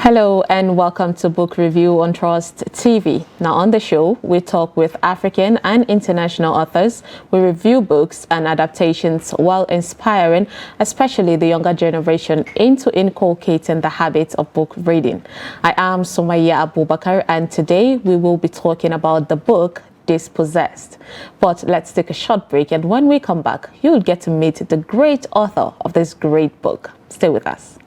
Hello and welcome to Book Review on Trust TV. Now on the show, we talk with African and international authors. We review books and adaptations while inspiring, especially the younger generation, into inculcating the habit of book reading. I am Sumaya Abubakar, and today we will be talking about the book Dispossessed. But let's take a short break, and when we come back, you'll get to meet the great author of this great book. Stay with us.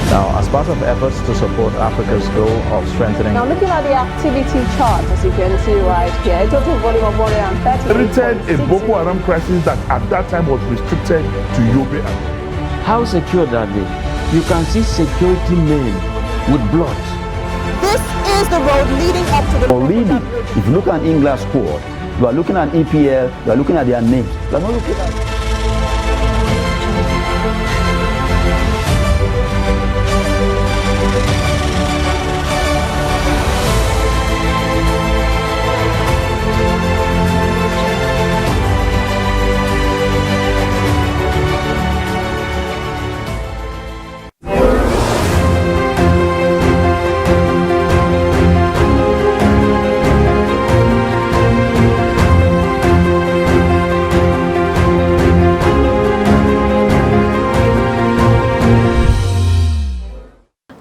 Now, as part of efforts to support Africa's goal of strengthening... Now, looking at the activity chart, as you can see right here, a total volume of 130. Created a Boko Haram crisis that at that time was restricted to Yobe. How secure are they? You can see security men with blood. This is the road leading up to the... Already, if you look at English squad, you are looking at EPL, you are looking at their names. You are not looking at...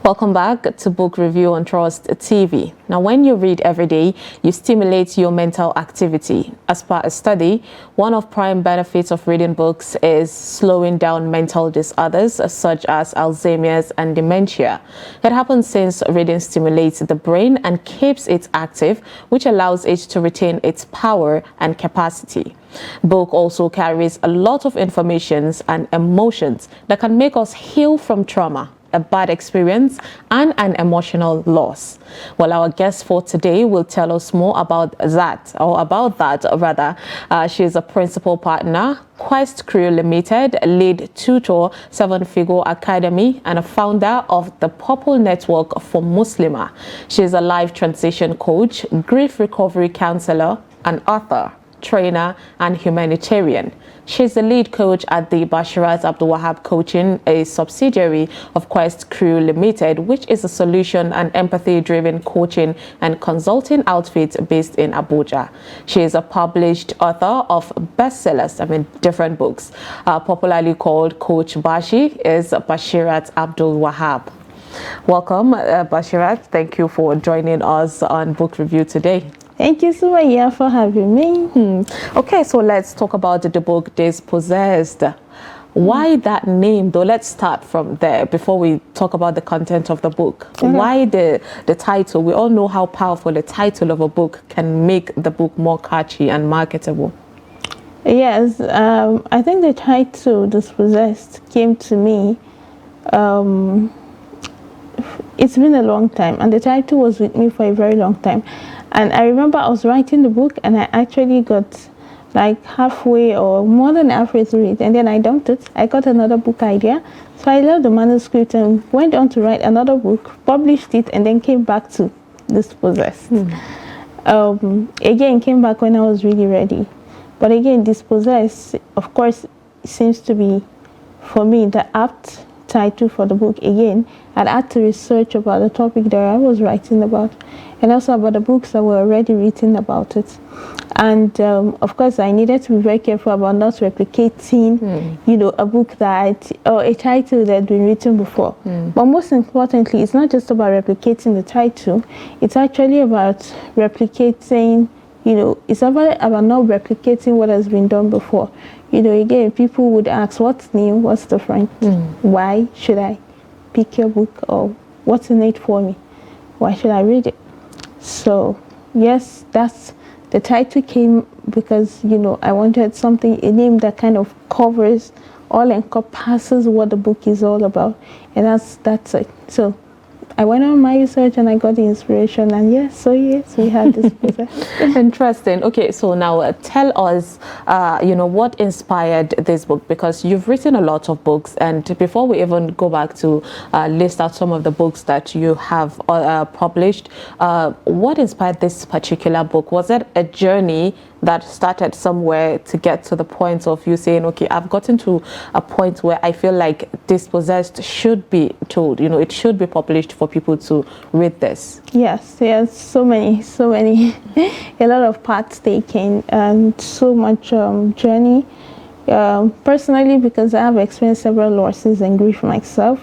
Welcome back to Book Review on Trust TV. Now, when you read every day, you stimulate your mental activity. As per a study, one of prime benefits of reading books is slowing down mental disorders such as Alzheimer's and dementia. It happens since reading stimulates the brain and keeps it active, which allows it to retain its power and capacity. Book also carries a lot of information and emotions that can make us heal from trauma, a bad experience, and an emotional loss. Well, our guest for today will tell us more about that. She is a principal partner, Quest Crew Limited, lead tutor, Seven Figure Academy, and a founder of the Purple Network for Muslima. She is a life transition coach, grief recovery counselor, and author, trainer, and humanitarian. She's the lead coach at the Bashirat Abdul Wahab Coaching, a subsidiary of Quest Crew Limited, which is a solution and empathy-driven coaching and consulting outfit based in Abuja. She is a published author of bestsellers, different books. Popularly called Coach Bashi is Bashirat Abdul Wahab. Welcome, Bashirat. Thank you for joining us on Book Review today. Thank you, Sumaya, for having me. Okay, so let's talk about the book Dispossessed. Why that name, though? Let's start from there before we talk about the content of the book. Why the title? We all know how powerful the title of a book can make the book more catchy and marketable. Yes, I think the title Dispossessed came to me. It's been a long time, and the title was with me for a very long time. And I remember I was writing the book, and I actually got like halfway or more than halfway through it, and then I dumped it. I got another book idea, so I left the manuscript and went on to write another book, published it, and then came back to Dispossessed. Again, came back when I was really ready. But again, Dispossessed, of course, seems to be, for me, the apt title for the book. Again, I'd had to research about the topic that I was writing about, and also about the books that were already written about it. And of course, I needed to be very careful about not replicating, a book or a title that had been written before. But most importantly, it's not just about replicating the title. It's actually about replicating, it's about not replicating what has been done before. Again, people would ask, what's new, what's different? Why should I pick your book, or what's in it for me? Why should I read it? So, yes, that's the title came because, I wanted something, a name that kind of covers, all encompasses what the book is all about. And that's it. So, I went on my research and I got the inspiration, and yes, we have this process. Interesting. Okay, so now tell us, what inspired this book, because you've written a lot of books, and before we even go back to list out some of the books that you have published, what inspired this particular book? Was it a journey that started somewhere to get to the point of you saying, okay, I've gotten to a point where I feel like Dispossessed should be told, you know, it should be published for people to read this? Yes, there's so many, a lot of paths taken and so much journey. Personally, because I have experienced several losses and grief myself,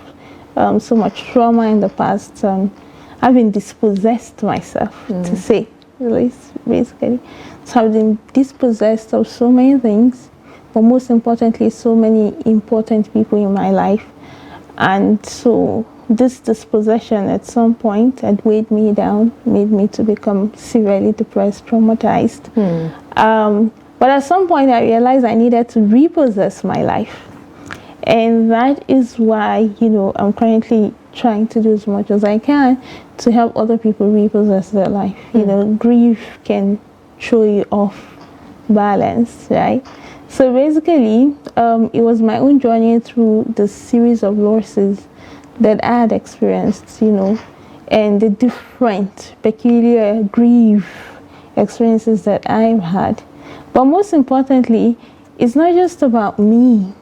so much trauma in the past, I've been dispossessed myself, to say, basically. So I've been dispossessed of so many things, but most importantly, so many important people in my life. And so this dispossession at some point had weighed me down, made me to become severely depressed, traumatized. But at some point I realized I needed to repossess my life. And that is why, you know, I'm currently trying to do as much as I can to help other people repossess their life. You know, grief can throw you off balance, right? So basically, it was my own journey through the series of losses that I had experienced, you know, and the different peculiar grief experiences that I've had. But most importantly, it's not just about me.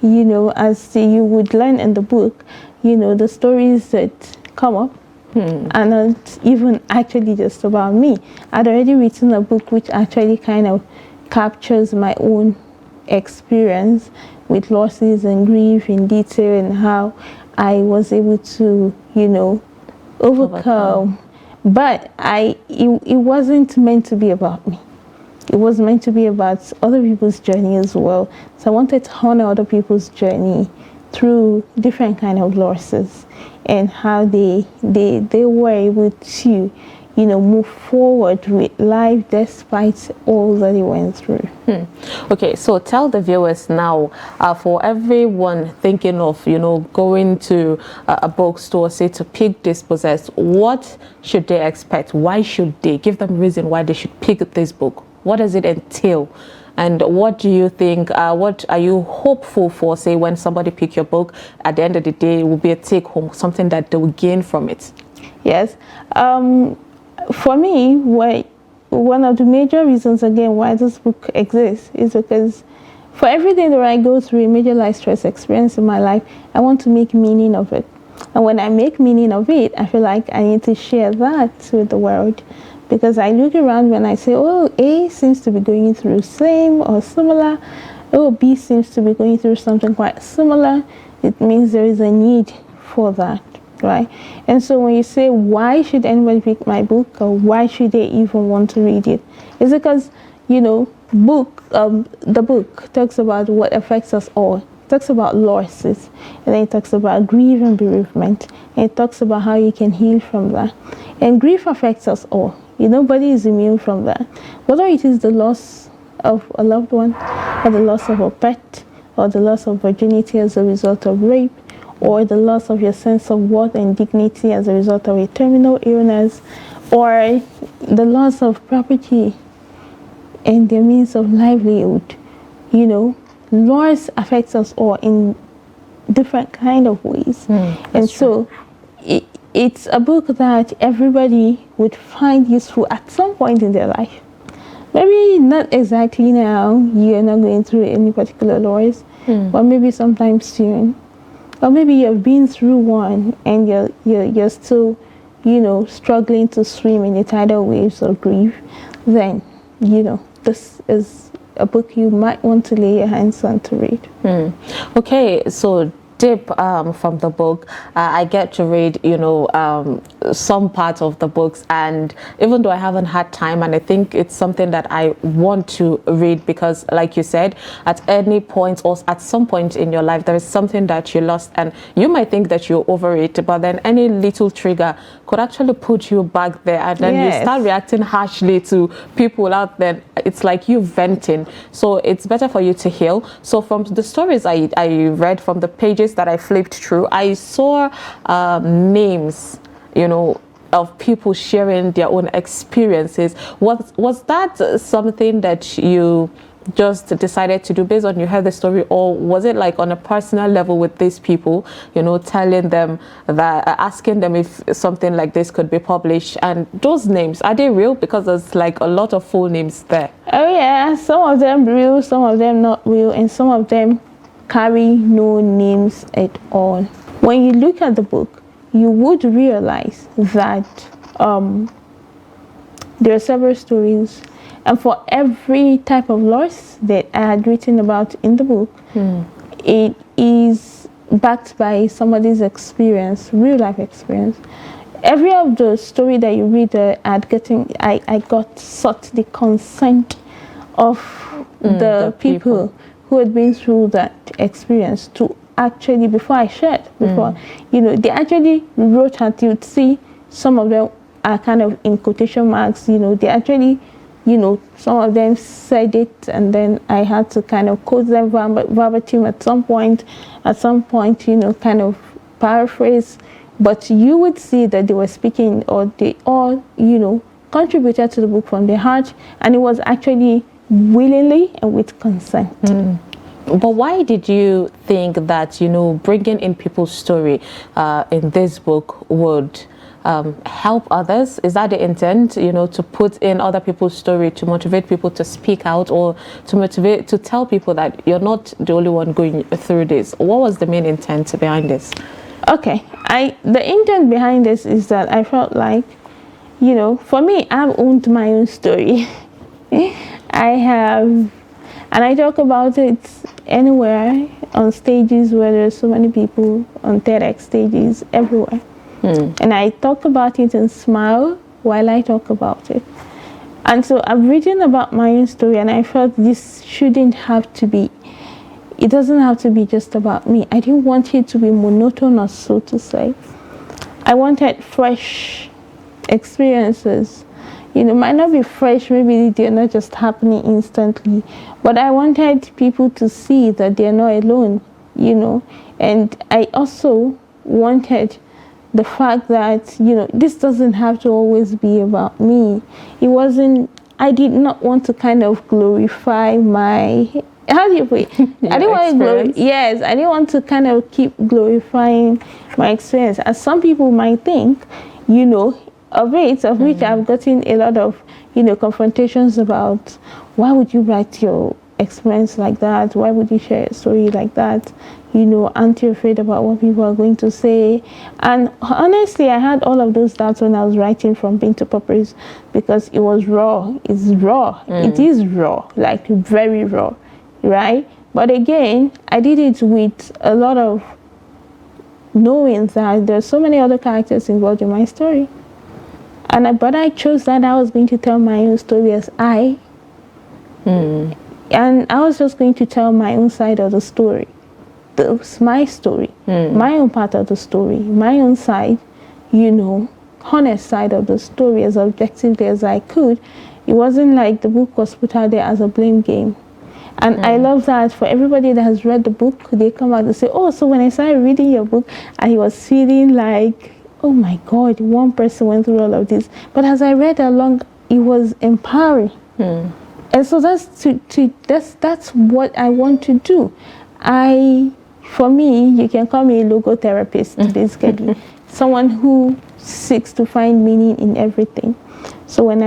You know, as you would learn in the book, you know, the stories that come up are not even actually just about me. I'd already written a book which actually kind of captures my own experience with losses and grief in detail and how I was able to, you know, overcome. But it wasn't meant to be about me. It was meant to be about other people's journey as well. So I wanted to honor other people's journey through different kind of losses and how they were able to, you know, move forward with life despite all that they went through. Okay, so tell the viewers now, for everyone thinking of, you know, going to a bookstore, say to pick Dispossessed, what should they expect? Why should they? Give them reason why they should pick this book. What does it entail? And what do you think, what are you hopeful for, say, when somebody pick your book, at the end of the day, it will be a take home, something that they will gain from it? Yes. For me, one of the major reasons, again, why this book exists is because for everything that I go through, a major life stress experience in my life, I want to make meaning of it. And when I make meaning of it, I feel like I need to share that with the world. Because I look around when I say, oh, A seems to be going through same or similar, oh, B seems to be going through something quite similar, it means there is a need for that, right? And so when you say, why should anybody pick my book, or why should they even want to read it? It's because, you know, the book talks about what affects us all. It talks about losses, and then it talks about grief and bereavement, and it talks about how you can heal from that. And grief affects us all. Nobody is immune from that. Whether it is the loss of a loved one, or the loss of a pet, or the loss of virginity as a result of rape, or the loss of your sense of worth and dignity as a result of a terminal illness, or the loss of property and the means of livelihood. You know, loss affects us all in different kind of ways. And so it's a book that everybody would find useful at some point in their life. Maybe not exactly now, you're not going through any particular loss, but maybe sometime soon. Or maybe you've been through one and you're still, you know, struggling to swim in the tidal waves of grief. Then, you know, this is a book you might want to lay your hands on to read. Okay, so dip from the book, I get to read, you know, some parts of the books, and even though I haven't had time, and I think it's something that I want to read, because like you said, at any point or at some point in your life, there is something that you lost, and you might think that you're over it, but then any little trigger could actually put you back there, and then you start reacting harshly to people out there. It's like you venting. So it's better for you to heal. So from the stories I read, from the pages that I flipped through, I saw names, you know, of people sharing their own experiences. Was that something that you just decided to do based on you heard the story, or was it like on a personal level with these people, you know, telling them that, asking them if something like this could be published? And those names, are they real? Because there's like a lot of full names there. Oh yeah, some of them real, some of them not real, and some of them carry no names at all. When you look at the book, you would realize that there are several stories, and for every type of loss that I had written about in the book, it is backed by somebody's experience, real life experience. Every of the story that you read, I got sought the consent of the people who had been through that experience to actually, before I shared, you know, they actually wrote out. You'd see some of them are kind of in quotation marks, you know, they actually, you know, some of them said it, and then I had to kind of quote them verbatim at some point, you know, kind of paraphrase. But you would see that they were speaking, or they all, you know, contributed to the book from their heart, and it was actually willingly and with consent. But why did you think that, you know, bringing in people's story in this book would help others? Is that the intent, you know, to put in other people's story to motivate people to speak out, or to tell people that you're not the only one going through this? What was the main intent behind this? Okay, the intent behind this is that I felt like, you know, for me, I've owned my own story. I have, and I talk about it anywhere, on stages where there's so many people, on TEDx stages, everywhere. And I talk about it and smile while I talk about it. And so I've written about my own story, and I felt this shouldn't have to be, it doesn't have to be just about me. I didn't want it to be monotonous, so to say. I wanted fresh experiences. You know, might not be fresh, maybe they're not just happening instantly, but I wanted people to see that they're not alone, you know. And I also wanted the fact that, you know, this doesn't have to always be about me. It wasn't, I did not want to kind of glorify my, how do you put it? I didn't want to I didn't want to kind of keep glorifying my experience, as some people might think, you know, of it, of which I've gotten a lot of, you know, confrontations about, why would you write your experience like that? Why would you share a story like that? You know, aren't you afraid about what people are going to say? And honestly, I had all of those doubts when I was writing From Being to Purpose, because it was raw. It's raw. It is raw, like very raw, right? But again, I did it with a lot of knowing that there's so many other characters involved in my story. But I chose that I was going to tell my own story as I. And I was just going to tell my own side of the story. That's my story, my own part of the story, my own side, you know, honest side of the story, as objectively as I could. It wasn't like the book was put out there as a blame game. And I love that for everybody that has read the book, they come out and say, oh, so when I started reading your book, I was feeling like, oh my God, one person went through all of this. But as I read along, it was empowering. And so that's what I want to do. For me, you can call me a logotherapist, basically. Someone who seeks to find meaning in everything. So when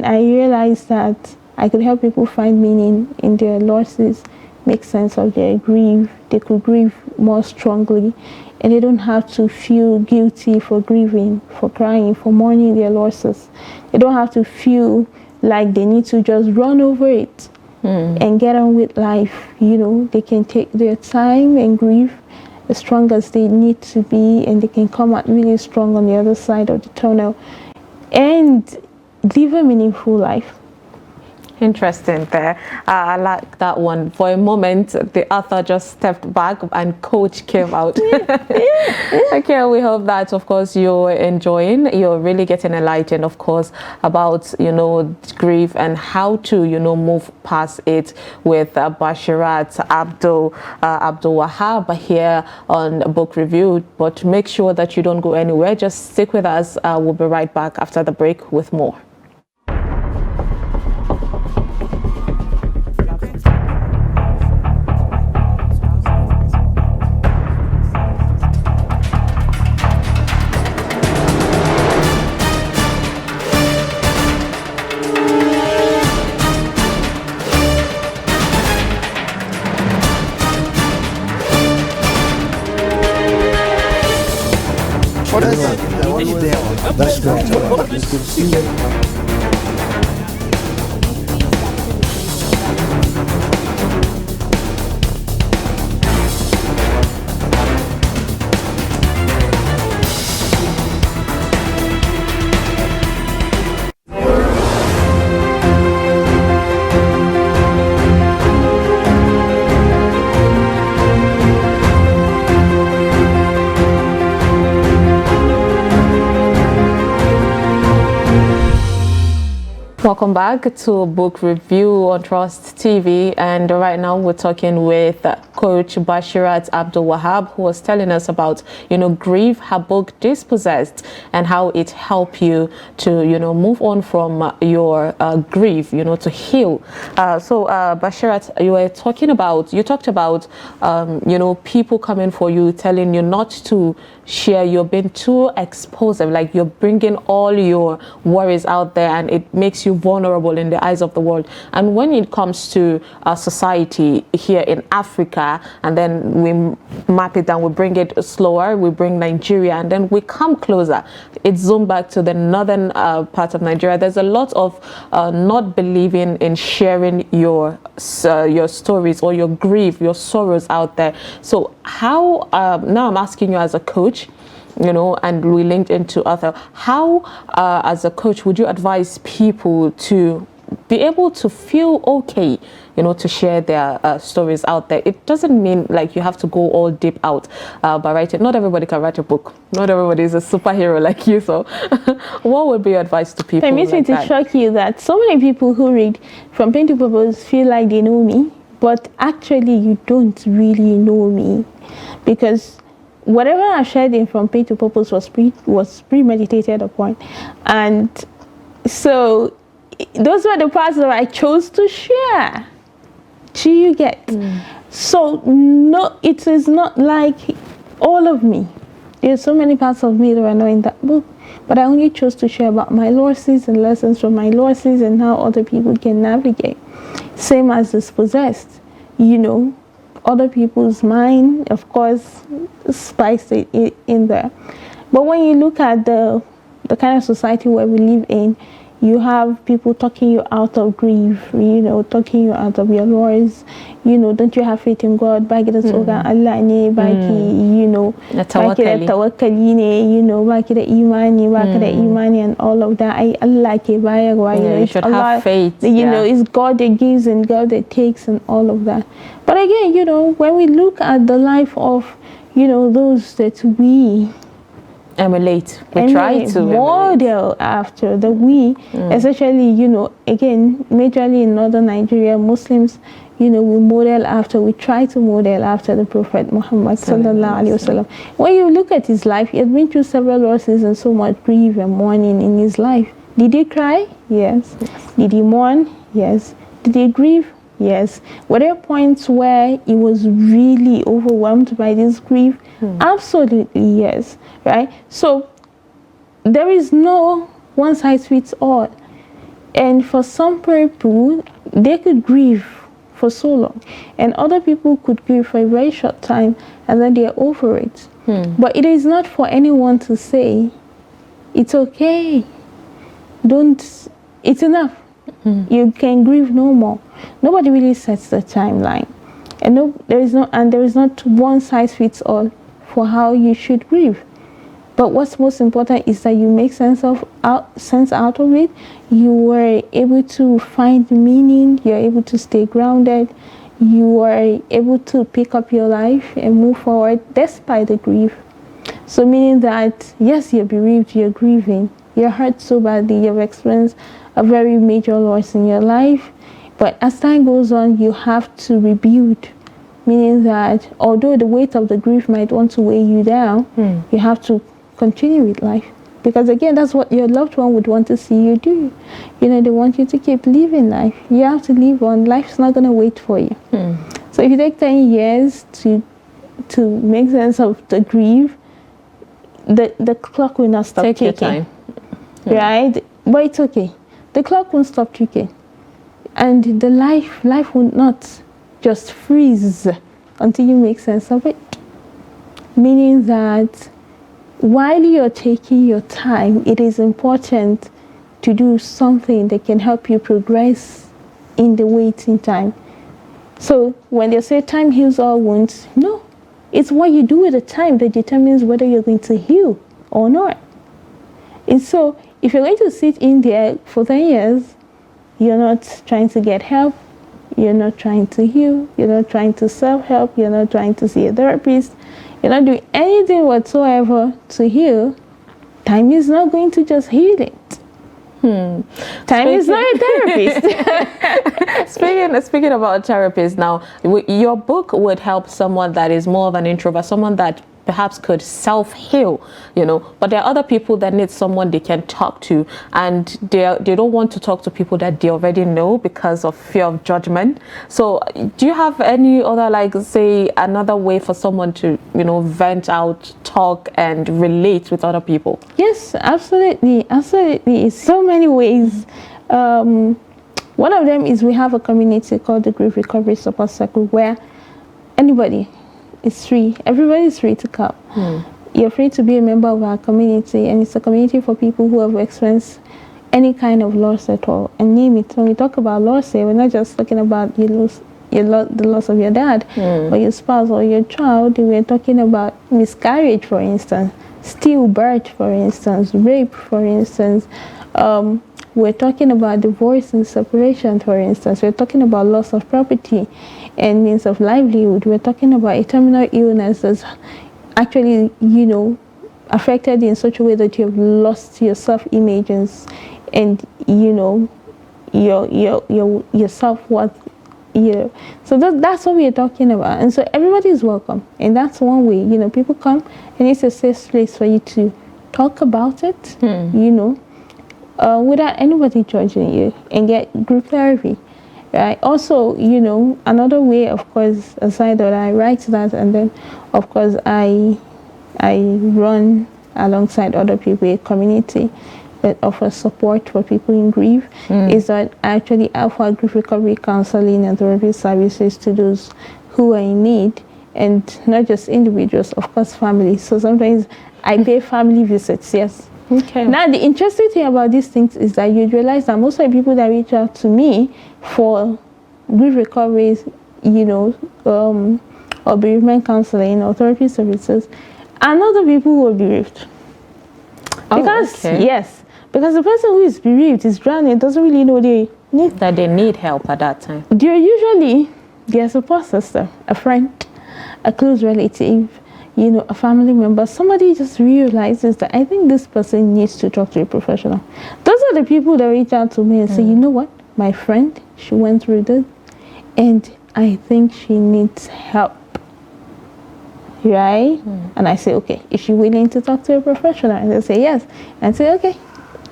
I realized that I could help people find meaning in their losses, make sense of their grief, they could grieve more strongly, and they don't have to feel guilty for grieving, for crying, for mourning their losses. They don't have to feel like they need to just run over it and get on with life. You know, they can take their time and grieve as strong as they need to be, and they can come out really strong on the other side of the tunnel and live a meaningful life. Interesting there. I like that one. For a moment, the author just stepped back and coach came out. Okay, we hope that, of course, you're enjoying. You're really getting enlightened, of course, about, you know, grief and how to, you know, move past it with Bashirat Abdul Wahab here on Book Review. But make sure that you don't go anywhere. Just stick with us. We'll be right back after the break with more. That's great. You can see that. Welcome back to Book Review on Trust TV, and right now we're talking with Coach Bashirat Abdul Wahab, who was telling us about, grief, her book Dispossessed, and how it helped you to, move on from your grief, to heal. So Bashirat, you talked about, people coming for you, telling you not to share, you're being too explosive, like you're bringing all your worries out there, and it makes you vulnerable in the eyes of the world. And when it comes to society here in Africa, and then we map it down, we bring it slower, we bring Nigeria, and then we come closer. It's zoomed back to the northern part of Nigeria. There's a lot of not believing in sharing your stories or your grief, your sorrows out there. So how, now I'm asking you as a coach, and we linked into other, how as a coach would you advise people to be able to feel okay, to share their stories out there? It doesn't mean like you have to go all deep out by writing. Not everybody can write a book. Not everybody is a superhero like you. So what would be your advice to people? It makes me to shock you that so many people who read From Pain to Purpose feel like they know me, but actually you don't really know me, because whatever I shared in From Pain to Purpose was premeditated upon. And so those were the parts that I chose to share. Do you get? So no, it is not like all of me. There's so many parts of me that are not in that book, but I only chose to share about my losses and lessons from my losses and how other people can navigate. Same as Dispossessed, other people's mind, of course, spiced it in there. But when you look at the kind of society where we live in, you have people talking you out of grief, talking you out of your loss. Don't you have faith in God? Baki da tsoron Allah ne, baki, baki da tawakkali ne, baki da imani, baki da imani, and all of that. Ay Allah ke bayarwa, you should Allah, have faith. It's God that gives and God that takes and all of that. But again, when we look at the life of, those that we emulate, we try to model after, that we especially again majorly in northern Nigeria, Muslims, we model after, we try to model after the Prophet Muhammad sallallahu alaihi wasallam. When you look at his life, he had been through several losses and so much grief and mourning in his life. Did he cry? Yes. Did he mourn? Yes. Did he grieve? Yes. Were there points where he was really overwhelmed by this grief? Absolutely yes. Right? So there is no one size fits all. And for some people, they could grieve for so long, and other people could grieve for a very short time and then they're over it. But it is not for anyone to say it's okay, it's enough, you can grieve no more. Nobody really sets the timeline, and there is not one size fits all for how you should grieve. But what's most important is that you make sense out of it. You were able to find meaning. You're able to stay grounded. You are able to pick up your life and move forward despite the grief. So meaning that, yes, you're bereaved, you're grieving, you're hurt so badly, you've experienced a very major loss in your life. But as time goes on, you have to rebuild. Meaning that although the weight of the grief might want to weigh you down, you have to continue with life, because again, that's what your loved one would want to see you do. They want you to keep living life. You have to live on. Life's not going to wait for you. So if you take 10 years to make sense of the grief, the clock will not stop ticking. Take your time. Right? But it's okay. The clock won't stop ticking, and the life will not just freeze until you make sense of it. Meaning that while you're taking your time, it is important to do something that can help you progress in the waiting time. So when they say time heals all wounds, no, it's what you do with the time that determines whether you're going to heal or not. And so if you're going to sit in there for 10 years, you're not trying to get help, you're not trying to heal, you're not trying to self-help, you're not trying to see a therapist, you're not doing anything whatsoever to heal, time is not going to just heal it. Time is not a therapist. Speaking about therapists now, your book would help someone that is more of an introvert, someone that perhaps could self-heal, but there are other people that need someone they can talk to, and they don't want to talk to people that they already know because of fear of judgment. So do you have any other, like, say, another way for someone to, vent out, talk, and relate with other people? Yes, absolutely. In so many ways. One of them is we have a community called the Grief Recovery Support Circle, where anybody is free. Everybody is free to come. You're free to be a member of our community, and it's a community for people who have experienced any kind of loss at all, and name it. When we talk about loss here, we're not just talking about the loss of your dad or your spouse or your child. We're talking about miscarriage, for instance, stillbirth, for instance, rape, for instance. We're talking about divorce and separation, for instance. We're talking about loss of property and means of livelihood. We're talking about a terminal illness that's actually, affected you in such a way that you've lost your self-image and your self-worth. So that's what we're talking about. And so everybody is welcome. And that's one way, people come, and it's a safe place for you to talk about it, without anybody judging you, and get group therapy. Right? Also, another way, of course, aside that I write that, and then, of course, I run alongside other people a community that offers support for people in grief, is that I actually offer grief recovery counseling and therapy services to those who are in need, and not just individuals, of course, families. So sometimes I pay family visits, yes. Okay. Now, the interesting thing about these things is that you realize that most of the people that reach out to me for grief recovery, or bereavement counseling or therapy services, are not the people who are bereaved. Because, yes, because the person who is bereaved is drowning, doesn't really know they need help at that time. They're usually their support system, a friend, a close relative, a family member. Somebody just realizes that I think this person needs to talk to a professional. Those are the people that reach out to me and say, you know what, my friend, she went through this, and I think she needs help. Right? And I say, okay, is she willing to talk to a professional? And they say yes. And I say, okay,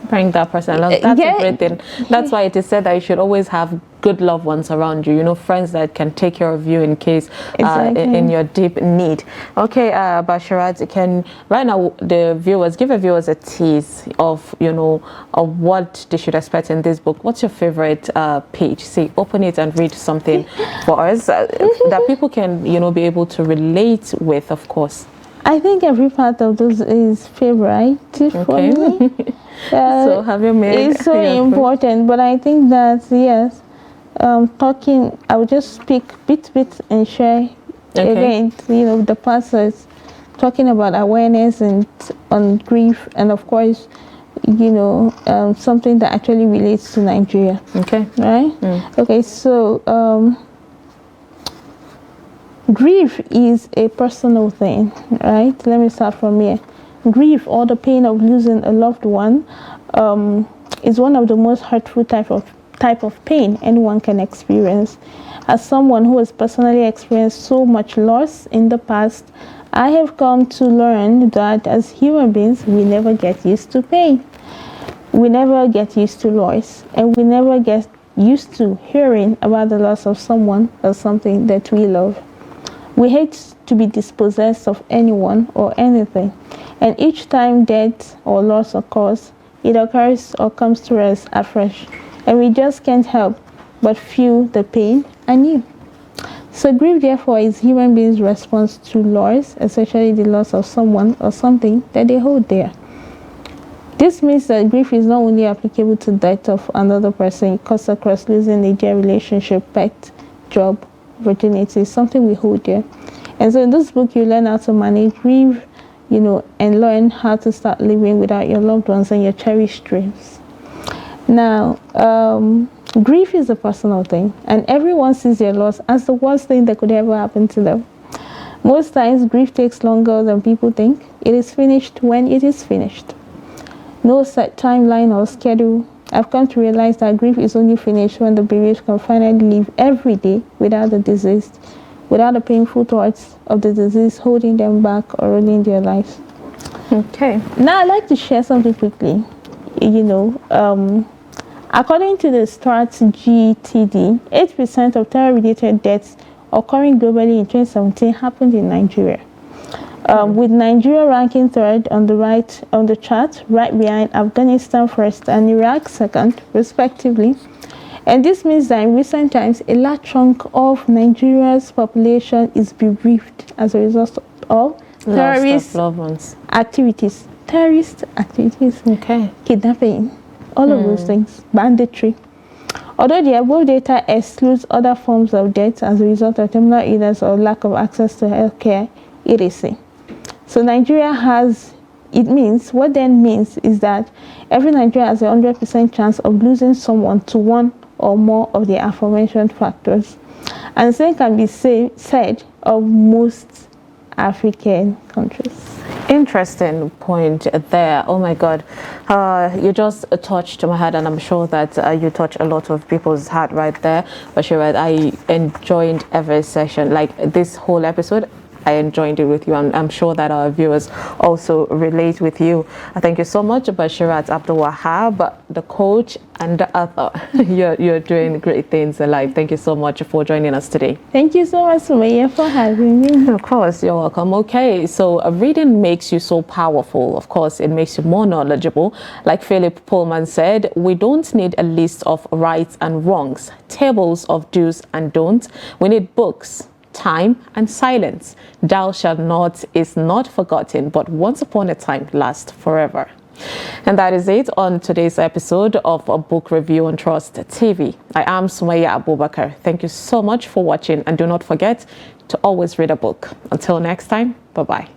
bring that person along. That's a great thing. That's why it is said that you should always have good loved ones around you, friends that can take care of you in case in your deep need. Okay, Bashirat, can right now give the viewers a tease of of what they should expect in this book. What's your favorite page? Say, open it and read something for us that people can be able to relate with, of course. I think every part of those is favorite for me. So have you made it's so important, but I think that yes, talking, I will just speak bit and share again, the process, talking about awareness and on grief, and of course, something that actually relates to Nigeria. Okay. Right? Okay, so grief is a personal thing, right? Let me start from here. Grief, or the pain of losing a loved one, is one of the most hurtful type of pain anyone can experience. As someone who has personally experienced so much loss in the past, I have come to learn that as human beings, we never get used to pain. We never get used to loss, and we never get used to hearing about the loss of someone or something that we love. We hate to be dispossessed of anyone or anything, and each time death or loss occurs, it occurs or comes to us afresh, and we just can't help but feel the pain anew. So grief, therefore, is human beings' response to loss, especially the loss of someone or something that they hold dear. This means that grief is not only applicable to death of another person, it cuts across losing a dear relationship, pet, job, virginity, something we hold dear. And so in this book, you learn how to manage grief, and learn how to start living without your loved ones and your cherished dreams. Now, grief is a personal thing, and everyone sees their loss as the worst thing that could ever happen to them. Most times, grief takes longer than people think. It is finished when it is finished. No set timeline or schedule. I've come to realize that grief is only finished when the bereaved can finally live every day without the deceased, without the painful thoughts of the disease holding them back or ruining their lives. Okay. Now, I'd like to share something quickly. According to the START GTD, 8% of terror-related deaths occurring globally in 2017 happened in Nigeria. With Nigeria ranking third on the chart, right behind Afghanistan first and Iraq second, respectively. And this means that in recent times, a large chunk of Nigeria's population is bereaved as a result of terrorist activities. Okay. Kidnapping, all of those things, banditry. Although the above data excludes other forms of death as a result of terminal illness or lack of access to healthcare, etc. So Nigeria what then means is that every Nigerian has a 100% chance of losing someone to one or more of the aforementioned factors. And the same can be said of most African countries. Interesting point there. Oh my God. You just touched my heart, and I'm sure that you touched a lot of people's heart right there. But you're right, I enjoyed every session. Like this whole episode, I enjoyed it with you. I'm sure that our viewers also relate with you. Thank you so much, Bashirat Abdul Wahab, the coach and the author. You're doing great things in life. Thank you so much for joining us today. Thank you so much, Sumaya, for having me. Of course, you're welcome. Okay, so reading makes you so powerful. Of course, it makes you more knowledgeable. Like Philip Pullman said, we don't need a list of rights and wrongs, tables of do's and don'ts. We need books, time, and silence. Thou shalt not is not forgotten, but once upon a time lasts forever. And that is it on today's episode of a Book Review on Trust TV. I am Sumaya Abubakar. Thank you so much for watching, and do not forget to always read a book. Until next time, bye-bye.